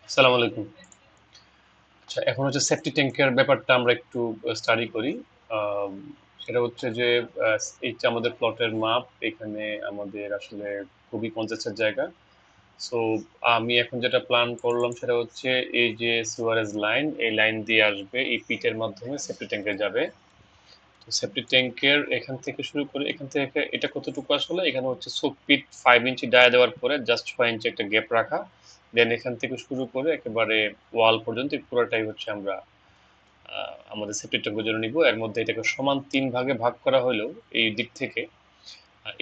আসসালামু আলাইকুম। আচ্ছা, এখন হচ্ছে সেফটি ট্যাঙ্কের ব্যাপারটা আমরা একটু স্টাডি করি। আম, সেটা হচ্ছে যে এই যে আমাদের প্লটের মাপ, এখানে আমাদের আসলে খুবই কনজেস্টেড জায়গা। সো আমি এখন যেটা প্ল্যান করলাম সেটা হচ্ছে এই যে সুয়ারেজ লাইন, এই লাইন দিয়ে আসবে, এই পিটের মাধ্যমে সেফটি ট্যাঙ্কে যাবে। তো সেফটি ট্যাঙ্কের এখান থেকে শুরু করে এখান থেকে এটা কতটুকু আসলে এখানে হচ্ছে সোক পিট 5 ইঞ্চি ডায়া দেওয়ার পরে জাস্ট 6 ইঞ্চি একটা গ্যাপ রাখা। দেন এখান থেকে শুরু করে একেবারে ওয়াল পর্যন্ত এই পুরোটাই হচ্ছে আমরা আমাদের সেফটি ট্যাঙ্কের জন্য নিব। এর মধ্যে এটাকে সমান 3 ভাগে ভাগ করা হলেও এই দিক থেকে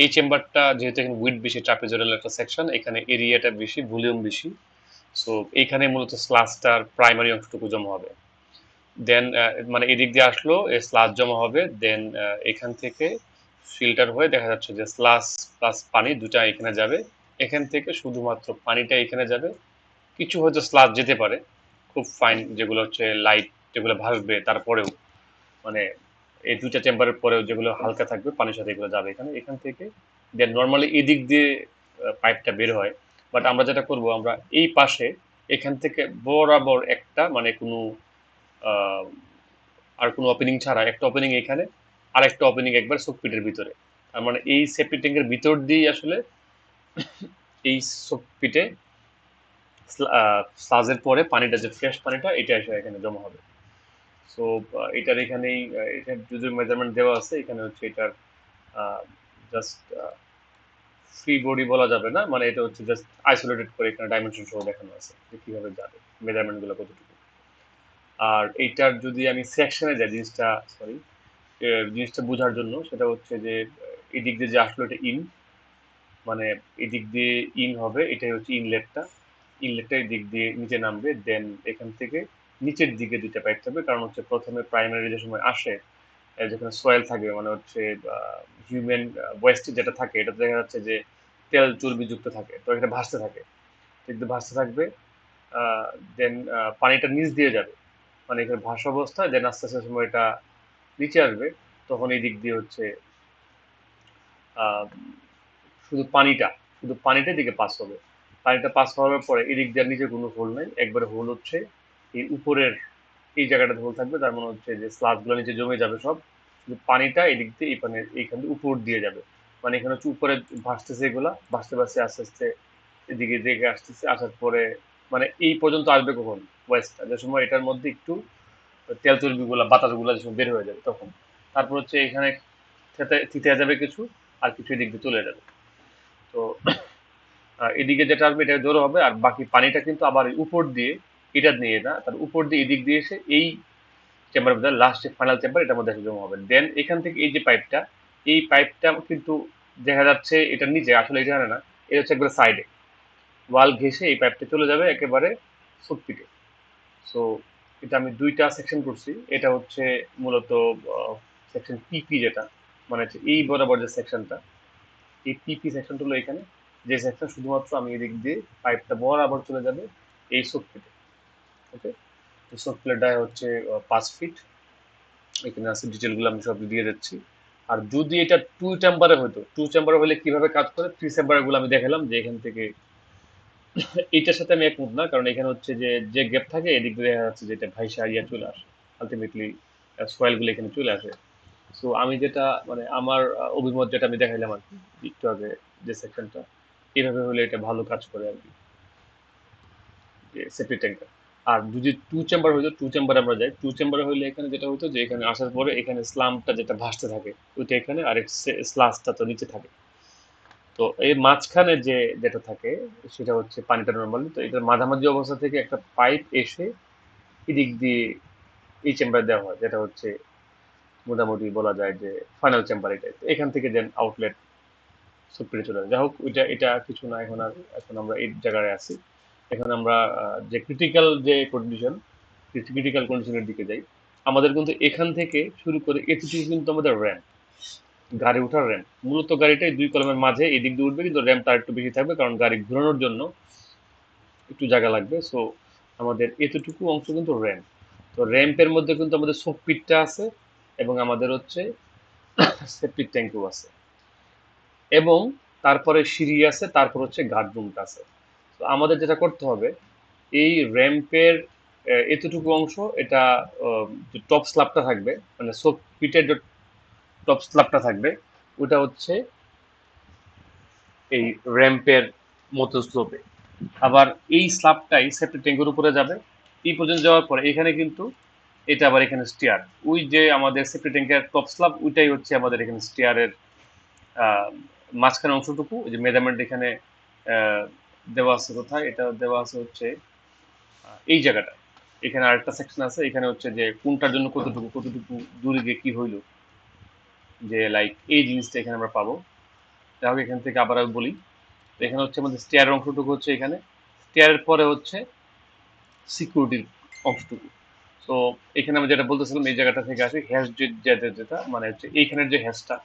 এই চেম্বারটা যেহেতু এখানে উইড বেশি, ট্রাপিজয়েডাল একটা সেকশন, এখানে এরিয়াটা বেশি, ভলিউম বেশি। সো এইখানে মূলত স্লাসটার প্রাইমারি অংশটুকু জমা হবে। দেন মানে এদিক দিয়ে আসলো, স্লাস জমা হবে। দেন এখান থেকে ফিল্টার হয়ে দেখা যাচ্ছে যে স্লাস প্লাস পানি দুটা এখানে যাবে। এখান থেকে শুধুমাত্র পানিটা এখানে যাবে। কিছু হয়তো স্লাস যেতে পারে, খুব ফাইন, যেগুলো হচ্ছে লাইট, যেগুলো ভাসবে তারপরেও, মানে এই দুইটা চেম্বারের পরেও যেগুলো হালকা থাকবে পানির সাথে, এগুলো যাবে এখানে, এখান থেকে। দেন নর্মালি এদিক দিয়ে পাইপটা বের হয়। বাট আমরা যেটা করব, আমরা এই পাশে এখান থেকে বরাবর একটা, মানে কোনো আহ, আর কোনো ওপেনিং ছাড়া একটা ওপেনিং এখানে, আর একটা ওপেনিং একবার সোকপিটের ভিতরে। তার মানে এই সেফটি ট্যাঙ্কের ভিতর দিয়েই আসলে এই সোকপিটে স্লাজের পরে পানিটা, যে ফ্রেশ পানিটা, এটা এসে এখানে জমা হবে। সো এটার এখানেই এখানে যদি মেজারমেন্ট দেওয়া আছে, এখানে হচ্ছে এটার জাস্ট ফ্রি বডি বলা যাবে না, মানে এটা হচ্ছে জাস্ট আইসোলেটেড করে এখানে ডাইমেনশন সহ দেখানো আছে যে কিভাবে যাবে, মেজারমেন্ট গুলো কতটুকু। আর এইটার যদি আমি সেকশনে যাই, জিনিসটা সরি, জিনিসটা বোঝার জন্য, সেটা হচ্ছে যে এদিক দিয়ে যে আসলো এটা ইন, মানে এদিক দিয়ে ইন হবে, এটাই হচ্ছে ইনলেটটা। ইনলেটটা এই দিক দিয়ে নিচে নামবে। দেন এখান থেকে নিচের দিকে দুইটা পাইপ থাকবে, কারণ হচ্ছে প্রথমে প্রাইমারি যে সময় আসে, যেখানে সয়েল থাকবে, মানে হচ্ছে হিউম্যান ওয়েস্ট যেটা থাকে, এটা দেখা যাচ্ছে যে তেল চর্বি যুক্ত থাকে, তো এটা ভাসতে থাকে, কিন্তু ভাসতে থাকবে। দেন পানিটা নিচ দিয়ে যাবে, মানে এখানে ভাসা অবস্থায়, দেন আস্তে আস্তে সময় এটা নিচে আসবে। তখন এই দিক দিয়ে হচ্ছে আহ, শুধু পানিটা শুধু পানিটা দিকে পাস হবে। পানিটা পাস হওয়ার পরে এদিক দিয়ে নিচে কোনো হোল নাই, একবারে হোল হচ্ছে এই উপরের এই জায়গাটাতে হোল থাকবে। তার মানে হচ্ছে যে স্লাস গুলো নিচে জমে যাবে সব, শুধু পানিটা এদিক দিয়ে এই পানি এইখান দিয়ে উপর দিয়ে যাবে। মানে এখানে হচ্ছে উপরে ভাসতেছে, এগুলা ভাসতে ভাসতে আস্তে আস্তে এদিকে দিকে আসতেছে, আসার পরে মানে এই পর্যন্ত আসবে কখন, ওয়েস্টটা যে সময় এটার মধ্যে একটু তেল চর্বি গুলা, বাতাস গুলা যে সময় বের হয়ে যাবে তখন। তারপর হচ্ছে এখানে থিতে যাবে কিছু, আর কিছু এদিক দিয়ে চলে যাবে। তো এদিকে যেটা আসবে এটা জড়ো হবে, আর বাকি পানিটা কিন্তু আবার উপর দিয়ে, এটা নিয়ে না, তার উপর দিয়ে এদিক দিয়ে এসে এই চেম্বারের মধ্যে, লাস্ট যে ফাইনাল চেম্বার, এটার মধ্যে এসে জমা হবে। দেন এখান থেকে এই যে পাইপটা, এই পাইপটা কিন্তু দেখা যাচ্ছে এটা নিচে, আসলে এখানে না, এটা হচ্ছে একবারে সাইডে, ওয়াল ঘেঁষে এই পাইপটা চলে যাবে একেবারে ফুটপিটে। সো এটা আমি দুইটা সেকশন করছি। এটা হচ্ছে মূলত সেকশন পিপি, যেটা মানে হচ্ছে এই বরাবর যে সেকশনটা, এই পিপি সেকশনটা হলো এখানে, যে সেকশন শুধুমাত্র আমি এদিক দিয়ে পাইপটা বরাবর চলে যাবে এই সোকপিটে। ওকে, তো সোকপিটের হচ্ছে 5 ফিট। এখানে আছে ডিটেলগুলো আমি সব দিয়ে দিচ্ছি। আর যদি এটা টু চেম্বারে হতো, টু চেম্বারে হলে কিভাবে কাজ করে, থ্রি চেম্বারে গুলো আমি দেখালাম যে এখান থেকে, এইটার সাথে আমি একমত না, কারণ এখানে হচ্ছে যে যে গ্যাপ থাকে এদিক দিয়ে দেখা যাচ্ছে যেটা ভাইসা ইয়া চলে আসে, আলটিমেটলি সয়েল গুলো এখানে চলে আসে। সো আমি যেটা, মানে আমার অভিমত যেটা আমি দেখাইলাম আর কি একটু আগে, যে সেকশনটা এইভাবে হলে এটা ভালো কাজ করে আর কি, যে সেফটি ট্যাঙ্কার। আর যদি টু চেম্বার হইতো, টু চেম্বারে আমরা যাই, টু চেম্বারে হইলে এখানে যেটা হতো যে এখানে আসার পরে এখানে স্লামটা যেটা ভাসতে থাকে ওইটা এখানে, আর স্লাসটা তো নিচে থাকে। তো এই মাঝখানে যে যেটা থাকে সেটা হচ্ছে পানিটা নর্মালি, তো এটার মাঝামাঝি অবস্থা থেকে একটা পাইপ এসে এদিক দিয়ে এই চেম্বারে দেওয়া হয়, যেটা হচ্ছে মোটামুটি বলা যায় যে ফাইনাল চেম্বার এটাই। তো এখান থেকে দেন আউটলেট সুপ্রিমে চলে যায়। যাই হোক, ওইটা এটা কিছু না, এখন আর, এখন আমরা এই জায়গায় আছি। এখন আমরা যে ক্রিটিক্যাল যে কন্ডিশন, ক্রিটিক্যাল কন্ডিশনের দিকে যাই। আমাদের কিন্তু এখান থেকে শুরু করে এতটুকু কিন্তু আমাদের র্যাম্প, গাড়ি ওঠার র্যাম্প। মূলত গাড়িটাই দুই কলমের মাঝে এদিক দিয়ে উঠবে, কিন্তু র্যাম্প তার একটু বেশি থাকবে, কারণ গাড়ি ঘোরানোর জন্য একটু জায়গা লাগবে। সো আমাদের এতটুকু অংশ কিন্তু র্যাম্প। তো র্যাম্পের মধ্যে কিন্তু আমাদের সোকপিটটা আছে, এবং আমাদের হচ্ছে সেপ্টিক ট্যাঙ্কও আছে, এবং তারপরে সিঁড়ি আছে, তারপর হচ্ছে গার্ড রুমটা আছে। তো আমাদের যেটা করতে হবে, এই র্যাম্পের এতটুকু অংশ এটা যে টপ স্ল্যাবটা থাকবে, মানে সোপ পিটের যে টপ স্ল্যাবটা থাকবে, ওটা হচ্ছে এই র্যাম্পের মতো স্লোপে। আবার এই স্ল্যাবটাই সেপ্টিক ট্যাঙ্কের উপরে যাবে। এই পর্যন্ত যাওয়ার পরে এখানে কিন্তু এটা আবার এখানে স্টিয়ার, ওই যে আমাদের সেপ্টিক ট্যাঙ্কের টপ স্ল্যাব ওইটাই হচ্ছে আমাদের এখানে স্টিয়ারের মাঝখানে অংশটুকু। ওই যে মেজারমেন্ট এখানে আহ, দেওয়া আছে, কোথায় এটা দেওয়া আছে হচ্ছে এই জায়গাটা। এখানে আরেকটা সেকশন আছে, এখানে হচ্ছে যে কোনটার জন্য কতটুকু কতটুকু দূরে গিয়ে কি হইলো, যে লাইক এই জিনিসটা এখানে আমরা পাবো। তাহলে এখান থেকে আবার আমি বলি, তো এখানে হচ্ছে আমাদের স্টেয়ারের অংশটুকু হচ্ছে এখানে, স্টেয়ারের পরে হচ্ছে সিকিউরিটির অংশটুকু। তো এখানে আমি যেটা বলতেছিলাম এই জায়গাটা থেকে আসি, হ্যাশ যেটা যেটা মানে হচ্ছে এইখানের যে হ্যাশটা,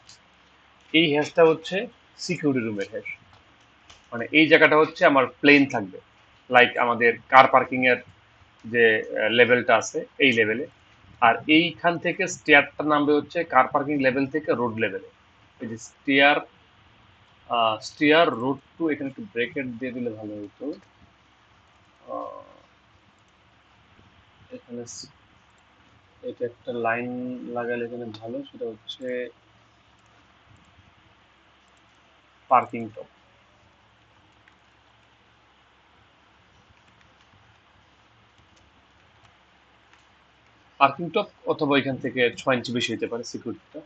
এই হ্যাশটা হচ্ছে সিকিউরিটি রুমের হ্যাশ। মানে এই জায়গাটা হচ্ছে আমার প্লেন থাকবে, লাইক আমাদের কার পার্কিং এর যে লেভেলটা আছে এই লেভেলে। আর এইখান থেকে স্টেয়ারটা নামবে হচ্ছে কার পার্কিং লেভেল থেকে রোড লেভেলে। এই যে স্টিয়ার রোড টু, এখানে একটু ব্রেকেট দিয়ে দিলে ভালো হতো। আহ, এখানে এটা একটা লাইন লাগালে এখানে ভালো, সেটা হচ্ছে পার্কিং টপ। পার্কিং টপ অথবা এখান থেকে 6 ইঞ্চি বেশি হতে পারে সিকিউরিটিটা।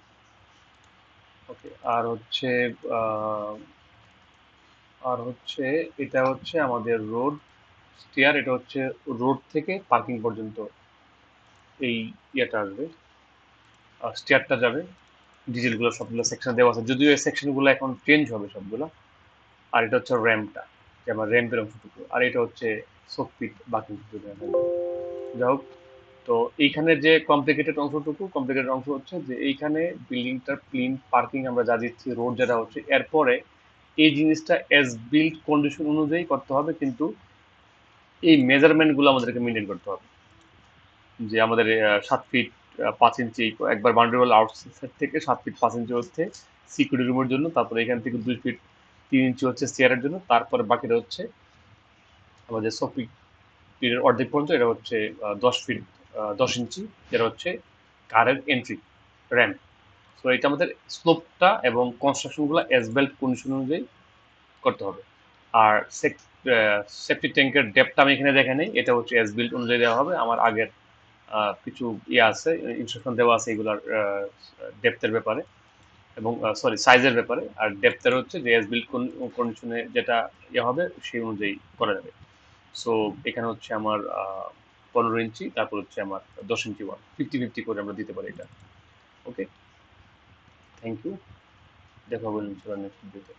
ওকে, আহ, আর হচ্ছে এটা হচ্ছে আমাদের রোড স্টিয়ার, এটা হচ্ছে রোড থেকে পার্কিং পর্যন্ত এই ইয়েটা আসবে, স্টিয়ারটা যাবে। ডিটেলগুলো সবগুলো সেকশন দেওয়া আছে, যদিও এই সেকশনগুলো এখন চেঞ্জ হবে সবগুলো। আর এটা হচ্ছে র্যাম্পটা, যে আমার র্যাম্পের অংশটুকু, আর এটা হচ্ছে শক্তির বাকি কিছু দেওয়া থাকবে। যাই হোক, তো এইখানে যে কমপ্লিকেটেড অংশ হচ্ছে যে এইখানে বিল্ডিংটার প্লিন পার্কিং আমরা যা দিচ্ছি, রোড যেটা হচ্ছে, এরপরে এই জিনিসটা এজ বিল্ড কন্ডিশন অনুযায়ী করতে হবে, কিন্তু এই মেজারমেন্ট গুলো আমাদেরকে মেনটেন করতে হবে। যে আমাদের 7 ফিট 5 ইঞ্চি একবার বাউন্ডারি ওয়াল আউটসাইড থেকে 7 ফিট 5 ইঞ্চি হচ্ছে সিকিউরিটি রুমের জন্য, তারপরে এখান থেকে 2 ফিট 3 ইঞ্চি হচ্ছে চেয়ারের জন্য, তারপরে বাকিটা হচ্ছে আমাদের সফিক টির অর্ধেক পর্যন্ত, এটা হচ্ছে 10 ফিট 10 ইঞ্চি, যেটা হচ্ছে কারের এন্ট্রি র্যাম্প। তো এটা আমাদের স্লোপটা এবং কনস্ট্রাকশনগুলো এস বেল্ট কন্ডিশন অনুযায়ী করতে হবে। আর সেফটি ট্যাঙ্কের ডেপটা আমি এখানে দেখে নেই, এটা হচ্ছে এস বিল্ট অনুযায়ী দেওয়া হবে। আমার আগের কিছু ইয়ে আছে, ইনস্ট্রাকশন দেওয়া আছে এগুলার ডেপথের ব্যাপারে, এবং সরি সাইজের ব্যাপারে। আর ডেপথের হচ্ছে যে এস বিল্ট কন্ডিশনে যেটা ইয়ে হবে সেই অনুযায়ী করা যাবে। সো এখানে হচ্ছে আমার 15 ইঞ্চি, তারপর হচ্ছে আমার 10 ইঞ্চি ওয়াল, 50-50 করে আমরা দিতে পারি এটা। ওকে, থ্যাংক ইউ। দেখা হবে ইনশাআল্লাহ নেক্সট ভিডিওতে।